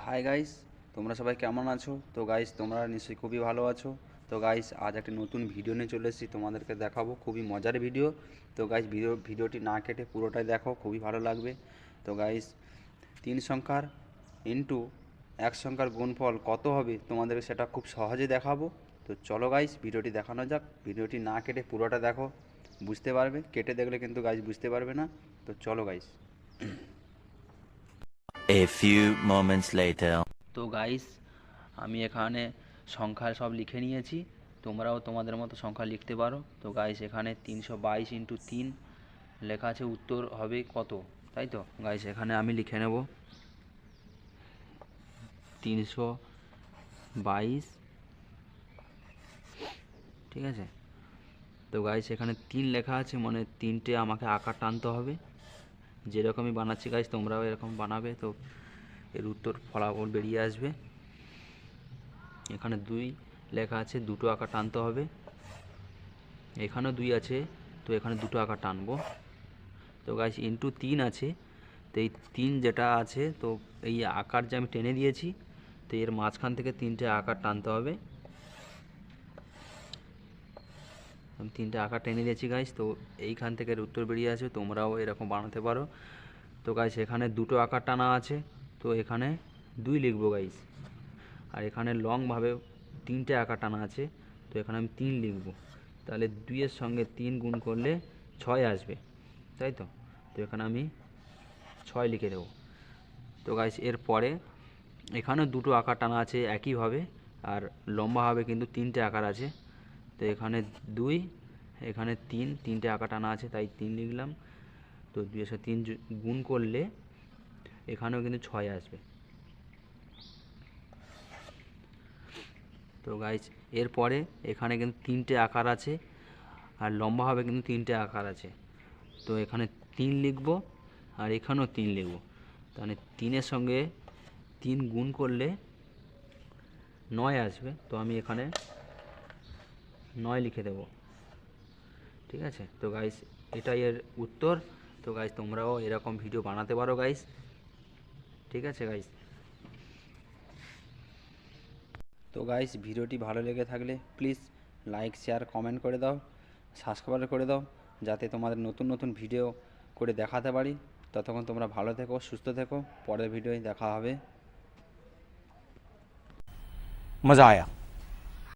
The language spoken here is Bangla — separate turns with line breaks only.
হাই গাইস, তোমরা সবাই কেমন আছো? তো গাইস, তোমরা নিশ্চয়ই খুবই ভালো আছো। তো গাইস, আজ একটা নতুন ভিডিও নিয়ে চলে এসেছি, তোমাদেরকে দেখাবো খুবই মজার ভিডিও। তো গাইস, ভিডিওটি না কেটে পুরোটাই দেখো, খুবই ভালো লাগবে। তো গাইস, 3 সংখ্যার ইনটু 1 সংখ্যার গুণফল কত হবে তোমাদেরকে সেটা খুব সহজে দেখাবো। তো চলো গাইস, ভিডিওটি দেখানো যাক। ভিডিওটি না কেটে পুরোটা দেখো, বুঝতে পারবে। কেটে দেখলে কিন্তু গাইস বুঝতে পারবে না। তো চলো guys.
A few moments later.
তো গাইস, আমি এখানে সংখ্যা সব লিখে নিয়েছি, তোমরাও তোমাদের মতো সংখ্যা লিখতে পারো। তো গাইস, এখানে 322 ইন্টু 3 লেখা আছে, উত্তর হবে কত, তাই তো গাইস? এখানে আমি লিখে নেব 322, ঠিক আছে। তো গাইস, এখানে 3 লেখা আছে, মানে 3টে আমাকে আকার টানতে হবে। যেরকমই বানাচ্ছি গাইস, তোমরাও এরকম বানাবে, তো এর উত্তর ফলাফল বেরিয়ে আসবে। এখানে 2 লেখা আছে, দুটো আকার টানতে হবে। এখানেও 2 আছে, তো এখানে দুটো আকার টানবো। তো গাইস, ইন্টু 3 আছে, তো এই 3 যেটা আছে, তো এই আকার যে আমি টেনে দিয়েছি, তো এর মাঝখান থেকে 3টে আকার টানতে হবে। আমি 3টে আকার টেনে দিয়েছি গাইস, তো এইখান থেকে এর উত্তর বেরিয়ে আসবে। তোমরাও এরকম বানাতে পারো। তো গাইস, এখানে দুটো আকার টানা আছে, তো এখানে 2 লিখবো গাইস। আর এখানে লংভাবে 3টে আকার টানা আছে, তো এখানে আমি 3 লিখবো। তাহলে 2 এর সঙ্গে 3 গুণ করলে 6 আসবে, তাই তো? তো এখানে আমি 6 লিখে দেবো। তো গাইস, এরপরে এখানেও দুটো আকার টানা আছে একইভাবে, আর লম্বাভাবে কিন্তু 3টে আকার আছে। তো এখানে 2, এখানে 3, 3টে আকার টানা আছে, তাই 3 লিখলাম। তো 2 এর সাথে 3 গুণ করলে এখানেও কিন্তু 6 আসবে। তো গাইস, এরপরে এখানে কিন্তু 3টে আকার আছে, আর লম্বাভাবে কিন্তু 3টে আকার আছে। তো এখানে 3 লিখব, আর এখানেও 3 লিখব। তাহলে 3-এর সঙ্গে 3 গুণ করলে 9 আসবে, তো আমি এখানে 9 লিখে দেব, ঠিক আছে। তো গাইস, এটাই এর উত্তর। তো গাইস, তোমরাও এরকম ভিডিও বানাতে পারো গাইস, ঠিক আছে গাইস। তো গাইস, ভিডিওটি ভালো লেগে থাকলে প্লিজ লাইক, শেয়ার, কমেন্ট করে দাও, সাবস্ক্রাইব করে দাও, যাতে তোমাদের নতুন নতুন ভিডিও করে দেখাতে পারি। ততক্ষণ তোমরা ভালো থেকো, সুস্থ থেকো। পরের ভিডিওয় দেখা হবে।
मज़ा आया।